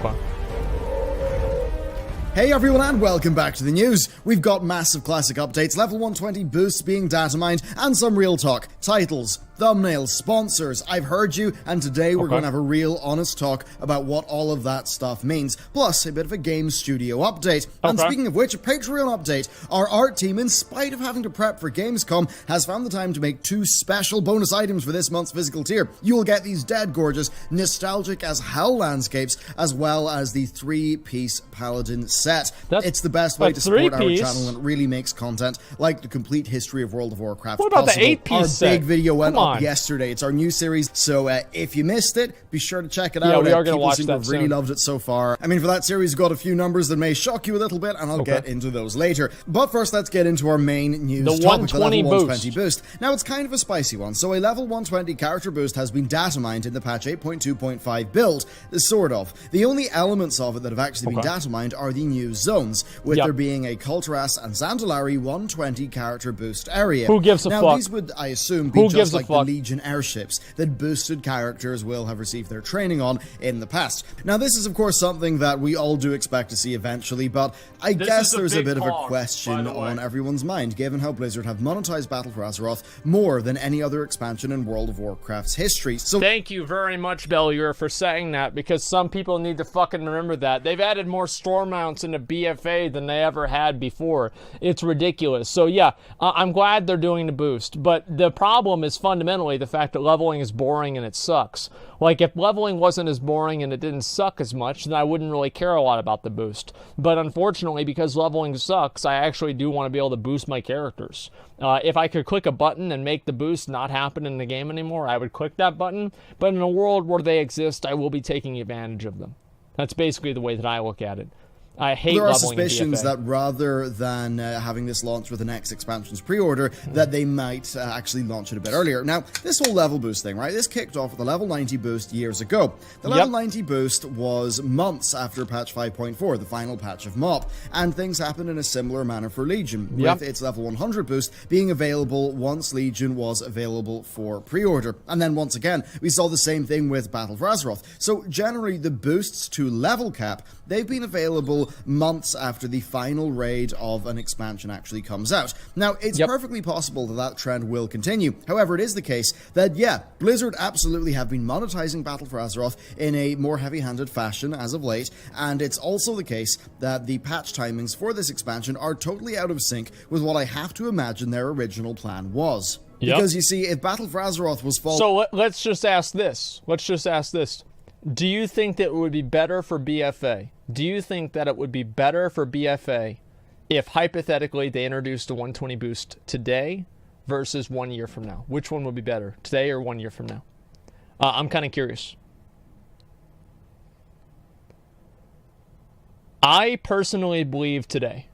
Okay. Hey everyone and welcome back to the news. We've got massive classic updates, level 120 boosts being data mined, and some real talk. Titles, thumbnails, sponsors, I've heard you, and today we're going to have a real honest talk about what all of that stuff means. Plus, a bit of a game studio update. And speaking of which, a Patreon update. Our art team, in spite of having to prep for Gamescom, has found the time to make 2 special bonus items for this month's physical tier. You will get these dead gorgeous, nostalgic as hell landscapes, as well as the 3-piece Paladin set. It's the best way to support our channel, and it really makes content like the complete history of World of Warcraft What about possible. the 8-piece set? Our big video went up yesterday. It's our new series, so if you missed it, be sure to check it out. Yeah, we are going to watch People that seem to have really loved it so far. I mean, for that series, we've got a few numbers that may shock you a little bit, and I'll get into those later. But first, let's get into our main news topic, the level 120 boost. Now, it's kind of a spicy one. So a level 120 character boost has been data mined in the patch 8.2.5 build, sort of. The only elements of it that have actually been data mined are the new zones, with there being a Kulturas and Zandalari 120 character boost area. Who gives a fuck? Now, these would, I assume, be just like the Legion airships that boosted characters will have received their training on in the past. Now, this is, of course, something that we all do expect to see eventually, but I guess there's a bit of a question on everyone's mind, given how Blizzard have monetized Battle for Azeroth more than any other expansion in World of Warcraft's history. So thank you very much, Bellular, for saying that, because some people need to fucking remember that. They've added more storm mounts into BFA than they ever had before. It's ridiculous. So yeah, I'm glad they're doing the boost, but the problem is fundamentally the fact that leveling is boring and it sucks. Like, if leveling wasn't as boring and it didn't suck as much, then I wouldn't really care a lot about the boost. But unfortunately, because leveling sucks, I actually do want to be able to boost my characters. If I could click a button and make the boost not happen in the game anymore, I would click that button. But in a world where they exist, I will be taking advantage of them. That's basically the way that I look at it. I hate there are leveling suspicions in BFA. that rather than having this launch with the next expansion's pre-order, that they might actually launch it a bit earlier. Now, this whole level boost thing, right? This kicked off with the level 90 boost years ago. The level 90 boost was months after patch 5.4, the final patch of MoP, and things happened in a similar manner for Legion, with its level 100 boost being available once Legion was available for pre-order. And then once again, we saw the same thing with Battle for Azeroth. So generally, the boosts to level cap, they've been available months after the final raid of an expansion actually comes out. Now, it's perfectly possible that that trend will continue. However, it is the case that, Blizzard absolutely have been monetizing Battle for Azeroth in a more heavy-handed fashion as of late, and it's also the case that the patch timings for this expansion are totally out of sync with what I have to imagine their original plan was. Because, you see, if Battle for Azeroth was So let's just ask this. Do you think that it would be better for BFA? Do you think that it would be better for BFA if, hypothetically, they introduced a 120 boost today versus 1 year from now? Which one would be better, today or 1 year from now? I'm kind of curious. I personally believe today.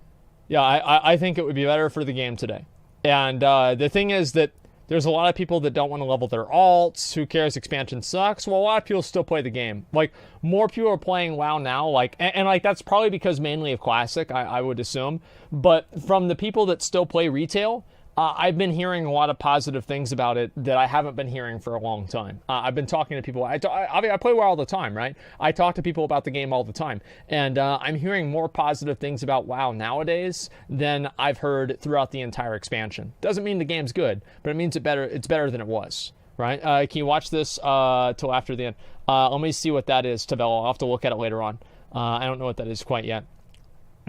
Yeah, I think it would be better for the game today. And the thing is that there's a lot of people that don't want to level their alts. Who cares? Expansion sucks. Well, a lot of people still play the game. Like, more people are playing WoW now. Like, and like, that's probably because mainly of Classic, I would assume. But from the people that still play retail, I've been hearing a lot of positive things about it that I haven't been hearing for a long time. I've been talking to people. I play WoW all the time, right? I talk to people about the game all the time. And I'm hearing more positive things about WoW nowadays than I've heard throughout the entire expansion. Doesn't mean the game's good, but it means it's better than it was, right? Can you watch this till after the end? Let me see what that is, Tabella. I'll have to look at it later on. I don't know what that is quite yet.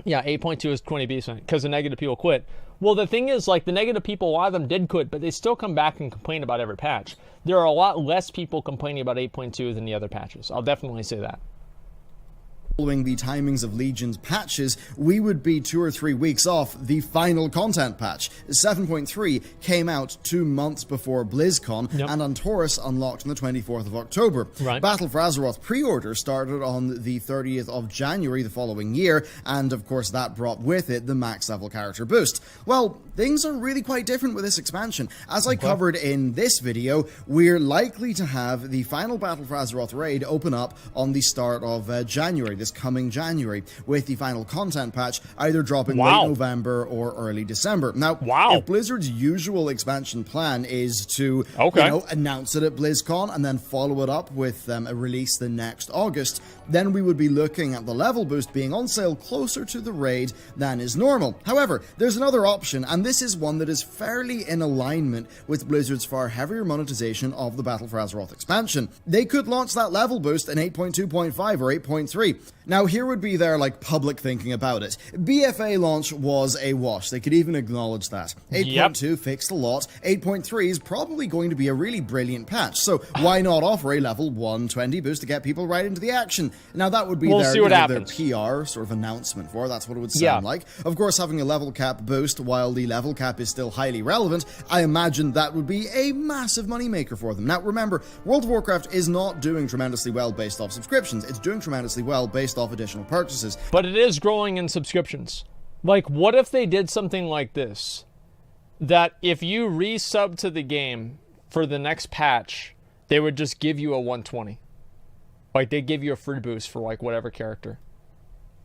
Yeah, 8.2 is 20 beast because the negative people quit. Well, the thing is, like, the negative people, a lot of them did quit, but they still come back and complain about every patch. There are a lot less people complaining about 8.2 than the other patches. I'll definitely say that. Following the timings of Legion's patches, we would be 2 or 3 weeks off the final content patch. 7.3 came out 2 months before BlizzCon, and Antorus unlocked on the 24th of October. Battle for Azeroth pre-order started on the 30th of January the following year, and of course that brought with it the max level character boost. Well, things are really quite different with this expansion. As I covered in this video, we're likely to have the final Battle for Azeroth raid open up on the start of January. This this coming January, with the final content patch either dropping Wow. late November or early December. Now, Wow. if Blizzard's usual expansion plan is to announce it at BlizzCon and then follow it up with a release the next August, then we would be looking at the level boost being on sale closer to the raid than is normal. However, there's another option, and this is one that is fairly in alignment with Blizzard's far heavier monetization of the Battle for Azeroth expansion. They could launch that level boost in 8.2.5 or 8.3. Now, here would be their public thinking about it. BFA launch was a wash. They could even acknowledge that. 8.2 fixed a lot. 8.3 is probably going to be a really brilliant patch. So why not offer a level 120 boost to get people right into the action? Now, that would be their PR sort of announcement for. That's what it would sound like. Of course, having a level cap boost while the level cap is still highly relevant, I imagine that would be a massive moneymaker for them. Now, remember, World of Warcraft is not doing tremendously well based off subscriptions. It's doing tremendously well based off additional purchases. But it is growing in subscriptions. What if they did something like this? That if you resub to the game for the next patch, they would just give you a 120. They give you a free boost for whatever character.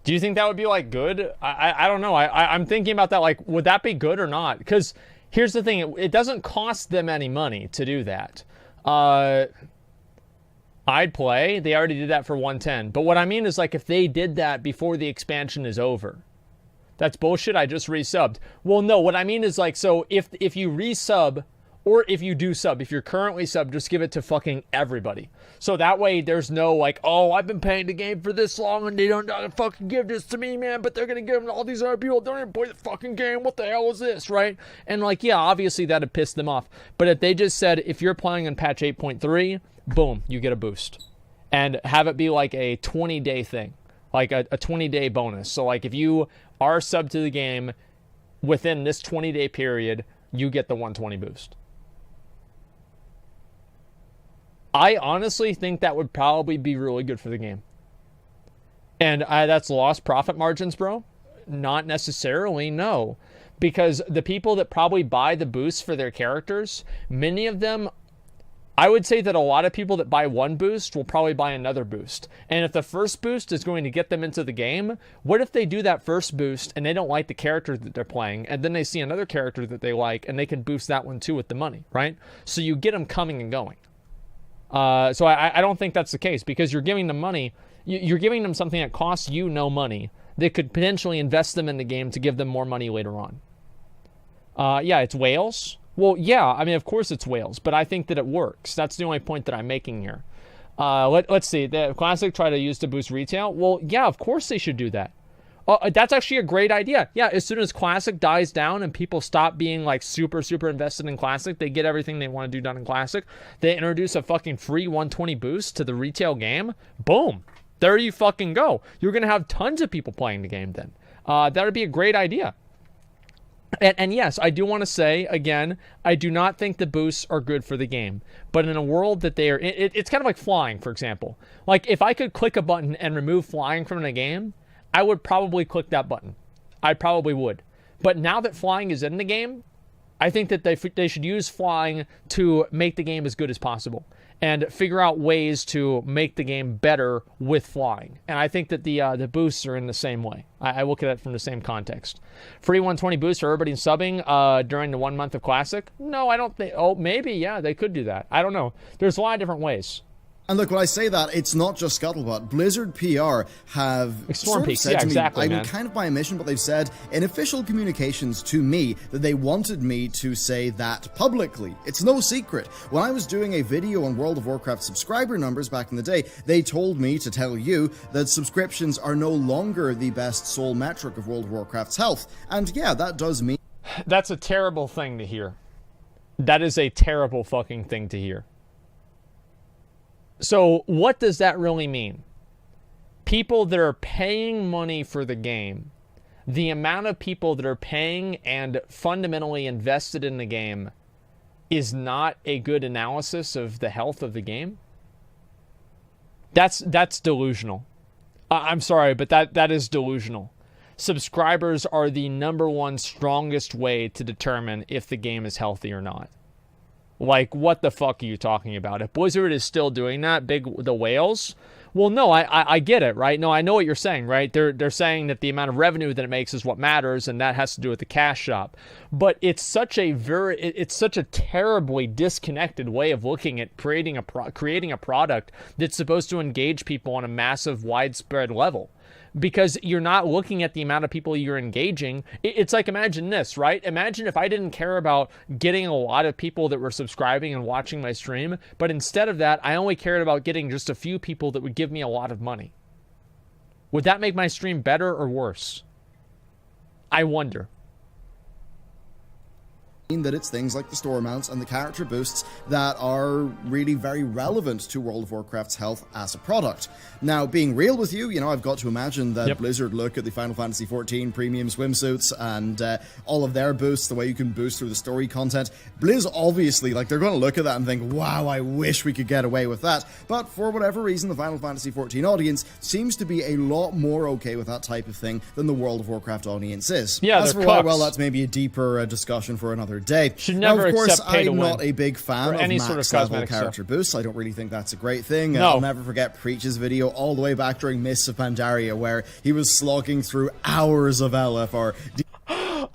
Do you think that would be good? I don't know. I'm thinking about that. Would that be good or not? Because here's the thing. It doesn't cost them any money to do that. I'd play. They already did that for 110. But what I mean is if they did that before the expansion is over. That's bullshit. I just resubbed. Well, no. What I mean is so if you resub, or if you do sub, if you're currently sub, just give it to fucking everybody. So that way there's no oh, I've been paying the game for this long and they don't fucking give this to me, man, but they're going to give them to all these other people. They don't even play the fucking game. What the hell is this, right? And yeah, obviously that'd piss them off. But if they just said, if you're playing on patch 8.3, boom, you get a boost. And have it be a 20-day thing, a 20-day bonus. So if you are sub to the game within this 20-day period, you get the 120 boost. I honestly think that would probably be really good for the game. And that's lost profit margins, bro? Not necessarily, no. Because the people that probably buy the boosts for their characters, many of them, I would say that a lot of people that buy one boost will probably buy another boost. And if the first boost is going to get them into the game, what if they do that first boost and they don't like the character that they're playing, and then they see another character that they like, and they can boost that one too with the money, right? So you get them coming and going. So I don't think that's the case, because you're giving them money. You're giving them something that costs you no money. They could potentially invest them in the game to give them more money later on. Yeah, it's whales. Well, yeah, I mean, of course it's whales, but I think that it works. That's the only point that I'm making here. Let's see. The Classic try to use to boost retail. Well, yeah, of course they should do that. That's actually a great idea. Yeah, as soon as Classic dies down and people stop being super, super invested in Classic, they get everything they want to do done in Classic, they introduce a fucking free 120 boost to the retail game. Boom. There you fucking go. You're going to have tons of people playing the game then. That would be a great idea. And yes, I do want to say, again, I do not think the boosts are good for the game. But in a world that they are... It's kind of like flying, for example. If I could click a button and remove flying from the game, I would probably click that button. I probably would. But now that flying is in the game, I think that they should use flying to make the game as good as possible and figure out ways to make the game better with flying. And I think that the boosts are in the same way. I look at it from the same context. Free 120 boosts for everybody subbing during the 1 month of Classic? No, I don't think... Oh, maybe, yeah, they could do that. I don't know. There's a lot of different ways. And look, when I say that, it's not just Scuttlebutt. Blizzard PR have sort of said to me, I mean, kind of by omission, but they've said in official communications to me that they wanted me to say that publicly. It's no secret. When I was doing a video on World of Warcraft subscriber numbers back in the day, they told me to tell you that subscriptions are no longer the best sole metric of World of Warcraft's health. And yeah, that does mean... That's a terrible thing to hear. That is a terrible fucking thing to hear. So what does that really mean? People that are paying money for the game, the amount of people that are paying and fundamentally invested in the game is not a good analysis of the health of the game? That's delusional. I'm sorry, but that is delusional. Subscribers are the number one strongest way to determine if the game is healthy or not. Like, what the fuck are you talking about? If Blizzard is still doing that, the whales, well, no, I get it, right? No, I know what you're saying, right? They're saying that the amount of revenue that it makes is what matters, and that has to do with the cash shop. But it's such a terribly disconnected way of looking at creating a product that's supposed to engage people on a massive, widespread level. Because you're not looking at the amount of people you're engaging. It's like, imagine this, right? Imagine if I didn't care about getting a lot of people that were subscribing and watching my stream, but instead of that, I only cared about getting just a few people that would give me a lot of money. Would that make my stream better or worse? I wonder. That it's things like the store mounts and the character boosts that are really very relevant to World of Warcraft's health as a product. Now, being real with you, I've got to imagine that Blizzard look at the Final Fantasy XIV premium swimsuits and all of their boosts, the way you can boost through the story content. Blizz obviously, they're going to look at that and think, wow, I wish we could get away with that. But for whatever reason, the Final Fantasy XIV audience seems to be a lot more okay with that type of thing than the World of Warcraft audience is. Yeah, as for why, well, that's maybe a deeper discussion for another day. Should never now, of course, accept pay to I'm win not a big fan of any max sort of level cosmetic character stuff. boosts. I don't really think that's a great thing. No. I'll never forget Preach's video all the way back during Mists of Pandaria, where he was slogging through hours of LFR.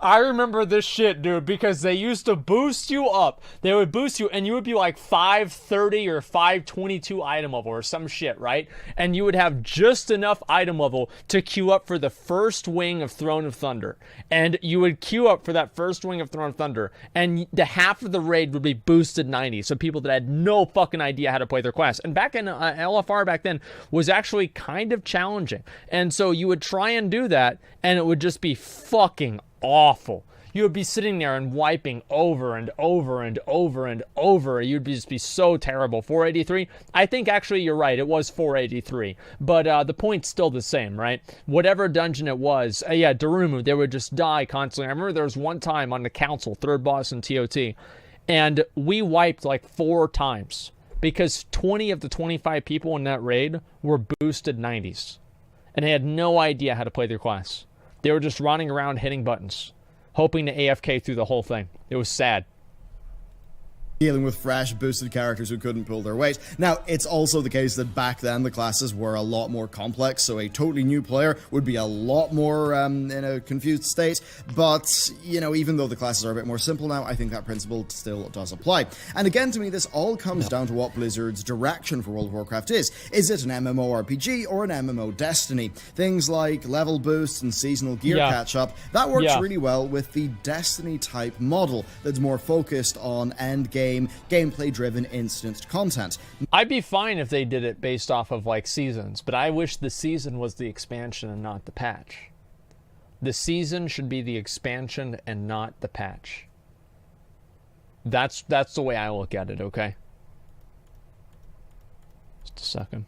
I remember this shit, dude, because they used to boost you up. They would boost you, and you would be like 530 or 522 item level or some shit, right? And you would have just enough item level to queue up for the first wing of Throne of Thunder. And you would queue up for that first wing of Throne of Thunder, and the half of the raid would be boosted 90. So people that had no fucking idea how to play their class. And back in LFR back then was actually kind of challenging. And so you would try and do that, and it would just be fucking awful. You would be sitting there and wiping over and over and over and over. You'd just be so terrible. 483? I think actually you're right. It was 483. But the point's still the same, right? Whatever dungeon it was. Yeah, Darumu, they would just die constantly. I remember there was one time on the council, third boss in TOT, and we wiped like 4 times because 20 of the 25 people in that raid were boosted 90s. And they had no idea how to play their class. They were just running around hitting buttons, hoping to AFK through the whole thing. It was sad. Dealing with fresh, boosted characters who couldn't pull their weight. Now, it's also the case that back then the classes were a lot more complex, so a totally new player would be a lot more in a confused state. But, even though the classes are a bit more simple now, I think that principle still does apply. And again, to me, this all comes down to what Blizzard's direction for World of Warcraft is. Is it an MMORPG or an MMO Destiny? Things like level boosts and seasonal gear catch-up, that works really well with the Destiny-type model that's more focused on endgame, gameplay-driven instant content. I'd be fine if they did it based off of like seasons, but I wish the season was the expansion and not the patch. The season should be the expansion and not the patch. That's the way I look at it, okay? Just a second.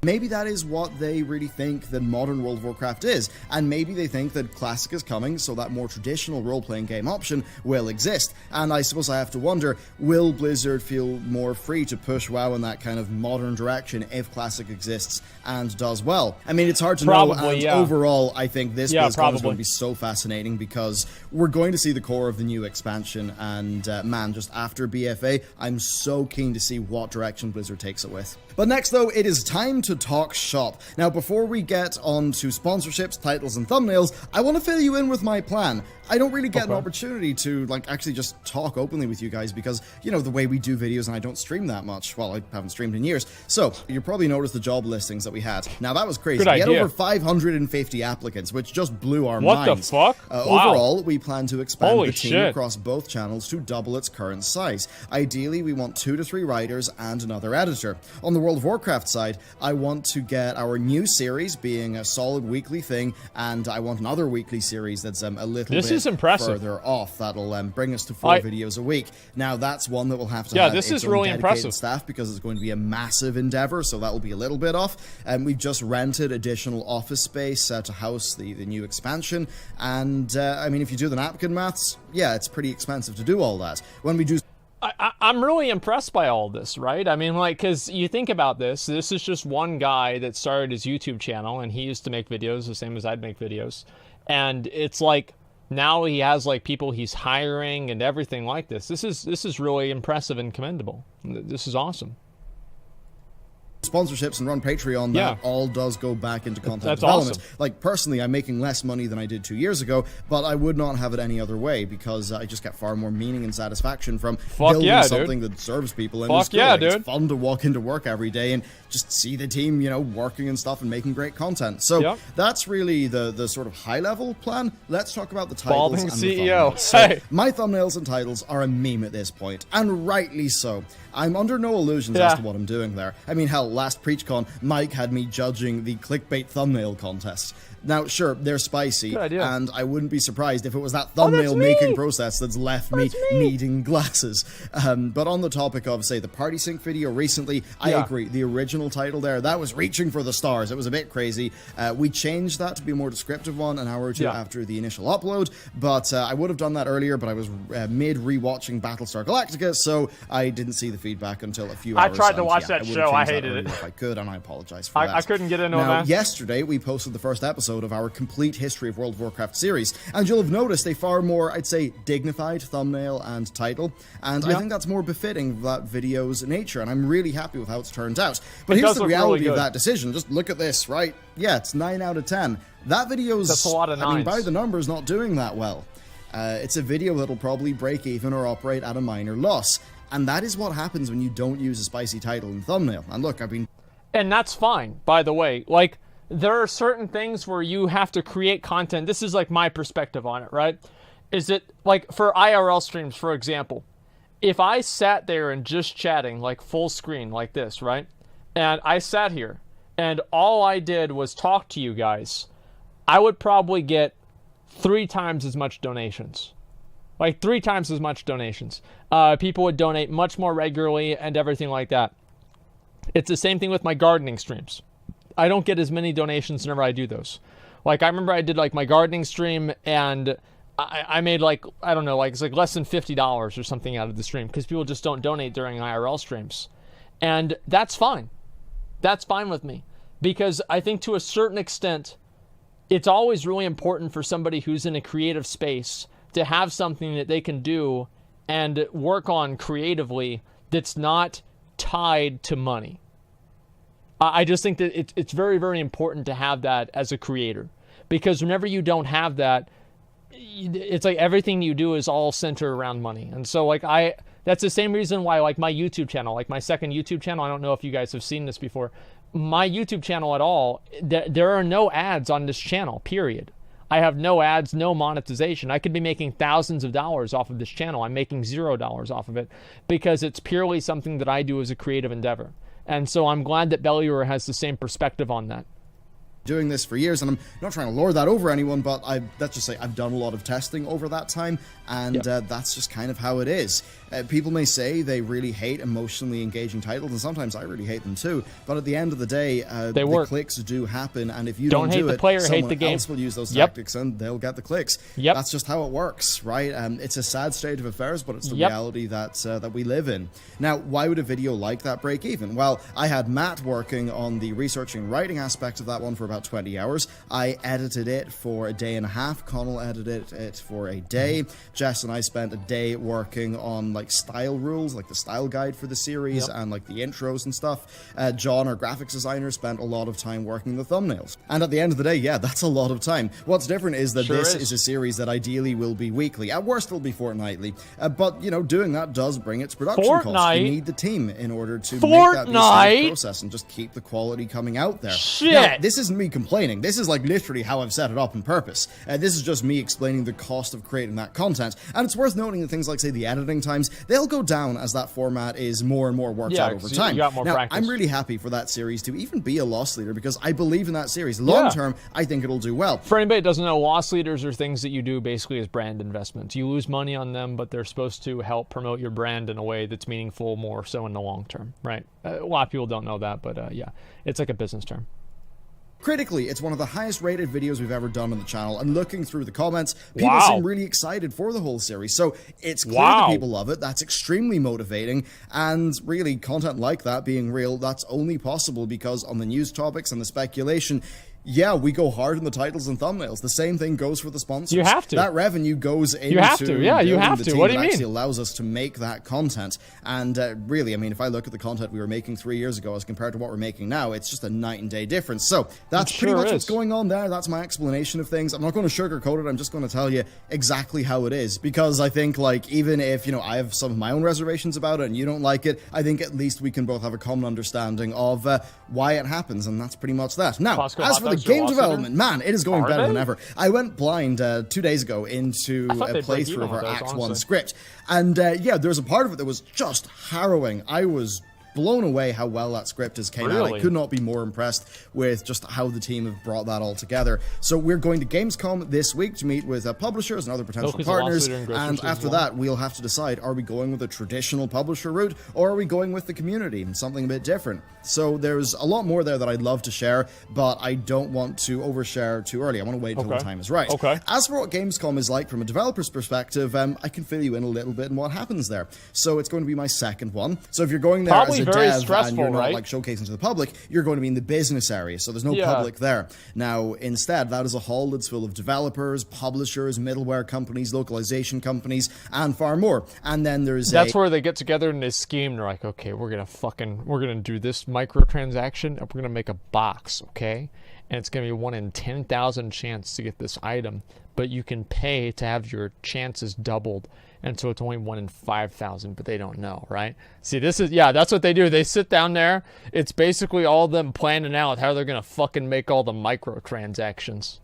Maybe that is what they really think that modern World of Warcraft is, and maybe they think that Classic is coming, so that more traditional role-playing game option will exist. And I suppose I have to wonder, will Blizzard feel more free to push WoW in that kind of modern direction if Classic exists and does well? I mean, it's hard to know, and overall, I think this BlizzCon is going to be so fascinating because we're going to see the core of the new expansion, and man, just after BFA, I'm so keen to see what direction Blizzard takes it with. But next, though, it is time to talk shop. Now, before we get on to sponsorships, titles, and thumbnails, I want to fill you in with my plan. I don't really get an opportunity to, actually just talk openly with you guys because, the way we do videos and I don't stream that much. Well, I haven't streamed in years. So, you probably noticed the job listings that we had. Now, that was crazy. We had over 550 applicants, which just blew our minds. What the fuck? Wow. Overall, we plan to expand the team across both channels to double its current size. Ideally, we want 2 to 3 writers and another editor. On the World of Warcraft side, I want to get our new series being a solid weekly thing, and I want another weekly series that's a little bit further off. That'll bring us to 4 videos a week. Now, that's one that will have to have this its is own really dedicated impressive staff because it's going to be a massive endeavor, so that will be a little bit off. We've just rented additional office space to house the new expansion, and I mean, if you do the napkin maths, yeah, it's pretty expensive to do all that. When we do... I'm really impressed by all this, right? I mean, because you think about this is just one guy that started his YouTube channel, and he used to make videos the same as I'd make videos. And it's like, Now he has like people he's hiring and everything like this. This is really impressive and commendable. This is awesome. Sponsorships and run Patreon, that all does go back into content That's development. awesome. Like, personally, I'm making less money than I did 2 years ago, but I would not have it any other way, because I just get far more meaning and satisfaction from building something that serves people. And it's cool. It's fun to walk into work every day and just see the team, you know, working and stuff and making great content. So that's really the sort of high-level plan. Let's talk about the titles and the thumbnails. So my thumbnails and titles are a meme at this point, and rightly so. I'm under no illusions as to what I'm doing there. I mean, hell, last PreachCon, Mike had me judging the clickbait thumbnail contest. Now, sure, they're spicy, and I wouldn't be surprised if it was that thumbnail making process that's left me needing glasses. But on the topic of, say, the Party Sync video recently, I agree. The original title there, that was reaching for the stars. It was a bit crazy. We changed that to be a more descriptive one an hour or two after the initial upload, but I would have done that earlier, but I was mid-rewatching Battlestar Galactica, so I didn't see the feedback until a few hours. I tried to watch that show. I hated it. If I could, and I apologize for that. I couldn't get into it, man. Yesterday, we posted the first episode of our complete history of World of Warcraft series, and you'll have noticed a far more, I'd say, dignified thumbnail and title, and I think that's more befitting of that video's nature, and I'm really happy with how it's turned out. But here's the reality of that decision. Just look at this, right? Yeah, it's 9 out of 10. That video's, that's a lot of 9s. I mean, by the numbers, not doing that well. It's a video that'll probably break even or operate at a minor loss, and that is what happens when you don't use a spicy title and thumbnail. And look, and that's fine, by the way. Like, there are certain things where you have to create content. This is like my perspective on it, right? Is it like for IRL streams, for example, if I sat there and just chatting like full screen like this, right? And I sat here and all I did was talk to you guys, I would probably get 3 times as much donations. Like 3 times as much donations. People would donate much more regularly and everything like that. It's the same thing with my gardening streams. I don't get as many donations whenever I do those. Like, I remember I did, like, my gardening stream, and I made, like, I don't know, like, it's, like, less than $50 or something out of the stream, because people just don't donate during IRL streams. And that's fine. That's fine with me. Because I think to a certain extent, it's always really important for somebody who's in a creative space to have something that they can do and work on creatively that's not tied to money. I just think that it's very, very important to have that as a creator, because whenever you don't have that, it's like everything you do is all centered around money. And so like that's the same reason why like my YouTube channel, like my second YouTube channel, I don't know if you guys have seen this before, my YouTube channel at all, there are no ads on this channel, period. I have no ads, no monetization. I could be making thousands of dollars off of this channel. I'm making $0 off of it because it's purely something that I do as a creative endeavor. And so I'm glad that Bellular has the same perspective on that. Doing this for years, and I'm not trying to lord that over anyone, but let's just say I've done a lot of testing over that time, and that's just kind of how it is. People may say they really hate emotionally engaging titles, and sometimes I really hate them too, but at the end of the day, the clicks do happen, and if you don't do hate the it, player, someone hate the game. else will use those tactics, and they'll get the clicks. That's just how it works, right? It's a sad state of affairs, but it's the reality that we live in. Now, why would a video like that break even? Well, I had Matt working on the researching and writing aspect of that one for about 20 hours. I edited it for a day and a half. Connell edited it for a day. Jess and I spent a day working on like style rules, like the style guide for the series and like the intros and stuff. John, our graphics designer, spent a lot of time working the thumbnails. And at the end of the day, that's a lot of time. What's different is that this is a series that ideally will be weekly. At worst, it'll be fortnightly. But, you know, doing that does bring its production costs. You need the team in order to make that be a smooth process and just keep the quality coming out there. Now, this isn't me complaining. This is like literally how I've set it up on purpose. This is just me explaining the cost of creating that content. And it's worth noting that things like, say, the editing times, they'll go down as that format is more and more worked out over time. You got more practice. I'm really happy for that series to even be a loss leader because I believe in that series. Long term, I think it'll do well. For anybody that doesn't know, loss leaders are things that you do basically as brand investments. You lose money on them, but they're supposed to help promote your brand in a way that's meaningful more so in the long term, right? A lot of people don't know that, but it's like a business term. Critically, it's one of the highest rated videos we've ever done on the channel, and looking through the comments, people seem really excited for the whole series, so it's clear that people love it. That's extremely motivating, and really, content like that being real, that's only possible because on the news topics and the speculation, yeah, we go hard in the titles and thumbnails. The same thing goes for the sponsors. You have to. That revenue goes into you have to. Yeah, you have to. What do you mean? Actually allows us to make that content. And really, I mean, if I look at the content we were making 3 years ago as compared to what we're making now, it's just a night and day difference. So that's pretty much what's going on there. That's my explanation of things. I'm not going to sugarcoat it. I'm just going to tell you exactly how it is. Because I think, like, even if, you know, I have some of my own reservations about it and you don't like it, I think at least we can both have a common understanding of why it happens. And that's pretty much that. Now, as for the game development, man, it is going better than ever. I went blind 2 days ago into a playthrough of our Act 1 script. And yeah, there's a part of it that was just harrowing. I was blown away how well that script has came out. I could not be more impressed with just how the team have brought that all together. So we're going to Gamescom this week to meet with publishers and other potential partners, and after that we'll have to decide, are we going with a traditional publisher route or are we going with the community and something a bit different? So there's a lot more there that I'd love to share, but I don't want to overshare too early. I want to wait until the time is right. As for what Gamescom is like from a developer's perspective, I can fill you in a little bit on what happens there. So it's going to be my second one. So if you're going there as a dev and you're not like showcasing to the public, you're going to be in the business area, so there's no public there. Now instead, that is a hall that's full of developers, publishers, middleware companies, localization companies, and far more. And then there's that's where they get together and they scheme. They're like, okay, we're gonna do this microtransaction and we're gonna make a box, okay, and it's gonna be 1 in 10,000 chance to get this item, but you can pay to have your chances doubled. And so it's only 1 in 5,000, but they don't know, right? See, this is, yeah, that's what they do. They sit down there. It's basically all of them planning out how they're going to fucking make all the microtransactions.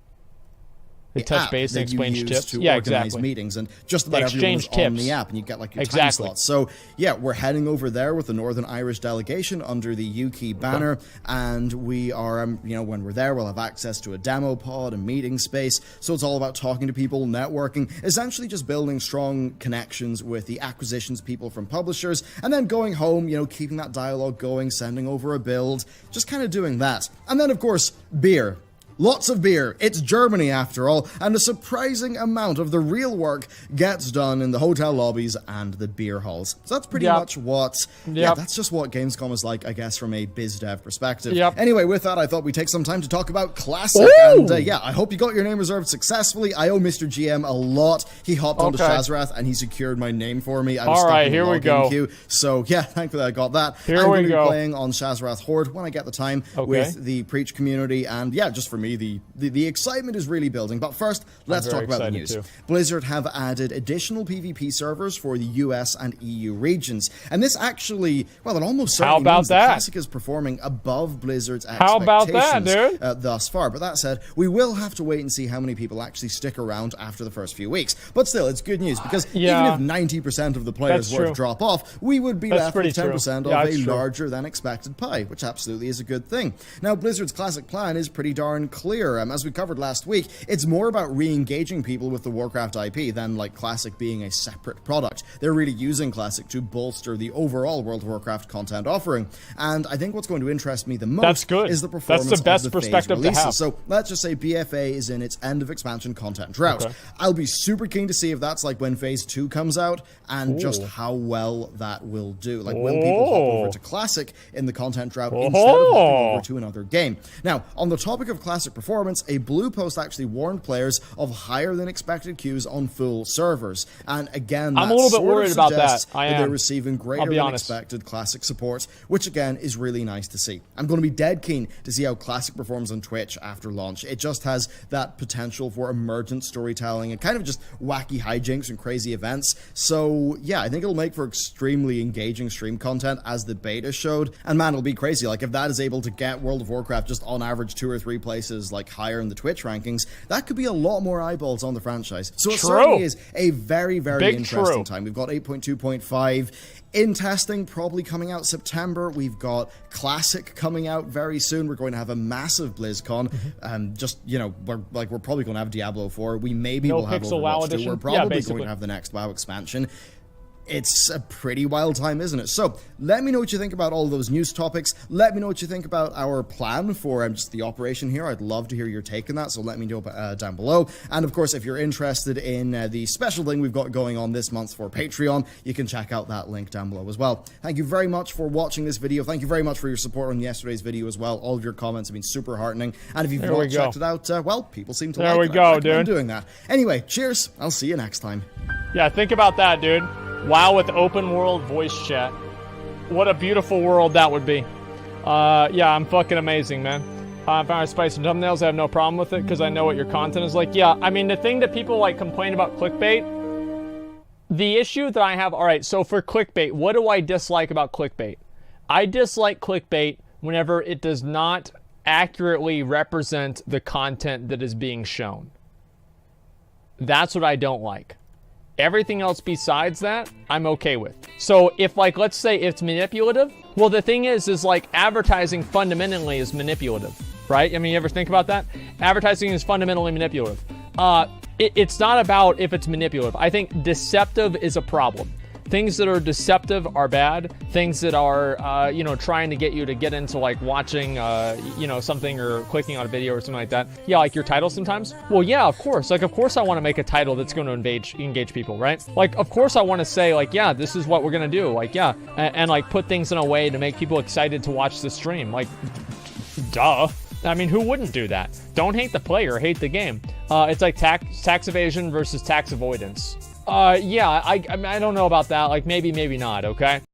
They touch base and exchange tips. Yeah, exactly. Meetings, and just about everyone is on the app, and you get like your time slots. So yeah, we're heading over there with the Northern Irish delegation under the UK banner, and we are, you know, when we're there, we'll have access to a demo pod, a meeting space. So it's all about talking to people, networking, essentially just building strong connections with the acquisitions people from publishers, and then going home, you know, keeping that dialogue going, sending over a build, just kind of doing that. And then of course, beer. Lots of beer. It's Germany after all, and a surprising amount of the real work gets done in the hotel lobbies and the beer halls. So that's pretty much what, that's just what Gamescom is like, I guess, from a biz dev perspective. Anyway, with that, I thought we'd take some time to talk about Classic, and yeah, I hope you got your name reserved successfully. I owe Mr. GM a lot. He hopped onto Shazrath and he secured my name for me. I was stuck in the login queue. So yeah, thankfully I got that. I'm going to be playing on Shazrath Horde when I get the time with the Preach community, and yeah, just for me, the excitement is really building. But first, let's talk about the news. Blizzard have added additional PvP servers for the US and EU regions, and this actually, well, it almost certainly means that Classic is performing above Blizzard's expectations thus far. But that said, we will have to wait and see how many people actually stick around after the first few weeks. But still, it's good news, because even if 90% of the players were to drop off, we would be left with 10% of a larger than expected pie, which absolutely is a good thing. Now, Blizzard's Classic plan is pretty darn clear. As we covered last week, it's more about re-engaging people with the Warcraft IP than like Classic being a separate product. They're really using Classic to bolster the overall World of Warcraft content offering, and I think what's going to interest me the most is the performance of the phase releases. So let's just say BFA is in its end of expansion content drought. I'll be super keen to see if that's like when Phase 2 comes out, and just how well that will do. Like, will people hop over to Classic in the content drought instead of hopping over to another game? Now, on the topic of Classic performance, a blue post actually warned players of higher than expected queues on full servers, and again, I'm a little bit worried about that. They're receiving greater than expected Classic support, which again is really nice to see. I'm going to be dead keen to see how Classic performs on Twitch after launch. It just has that potential for emergent storytelling and kind of just wacky hijinks and crazy events. So yeah, I think it'll make for extremely engaging stream content, as the beta showed. And man, it'll be crazy. Like, if that is able to get World of Warcraft just on average 2 or 3 places like higher in the Twitch rankings, that could be a lot more eyeballs on the franchise. So it certainly is a very, very interesting time. We've got 8.2.5 in testing, probably coming out September. We've got Classic coming out very soon. We're going to have a massive BlizzCon. Just, you know, we're probably going to have Diablo 4. We maybe will have Overwatch 2. We're probably going to have the next WoW expansion. it's a pretty wild time, isn't it? So let me know what you think about all those news topics. Let me know what you think about our plan for just the operation here. I'd love to hear your take on that, so let me know down below. And of course, if you're interested in the special thing we've got going on this month for Patreon, you can check out that link down below as well. Thank you very much for watching this video. Thank you very much for your support on yesterday's video as well. All of your comments have been super heartening. And if you've not checked it out, well, people seem to like it. There we go, dude. Doing that. Anyway, cheers. I'll see you next time. Yeah, think about that, dude. WoW with open world voice chat. What a beautiful world that would be. Yeah, I'm fucking amazing, man. If I found spice and thumbnails, I have no problem with it because I know what your content is like. Yeah, I mean, the thing that people like complain about clickbait, the issue that I have, all right, so for clickbait, what do I dislike about clickbait? I dislike clickbait whenever it does not accurately represent the content that is being shown. That's what I don't like. Everything else besides that, I'm okay with. So if, like, let's say it's manipulative, well, the thing is like advertising fundamentally is manipulative, right? I mean, you ever think about that? Advertising is fundamentally manipulative. It's not about if it's manipulative. I think deceptive is a problem. Things that are deceptive are bad. Things that are, you know, trying to get you to get into like watching, you know, something or clicking on a video or something like that. Yeah, like your title sometimes. Well, yeah, of course. Like, of course I want to make a title that's going to engage people, right? Like, of course I want to say like, yeah, this is what we're going to do. Like, yeah, and like put things in a way to make people excited to watch the stream. Like, duh. I mean, who wouldn't do that? Don't hate the player, hate the game. It's like tax evasion versus tax avoidance. Yeah, I don't know about that. Like, maybe not, okay?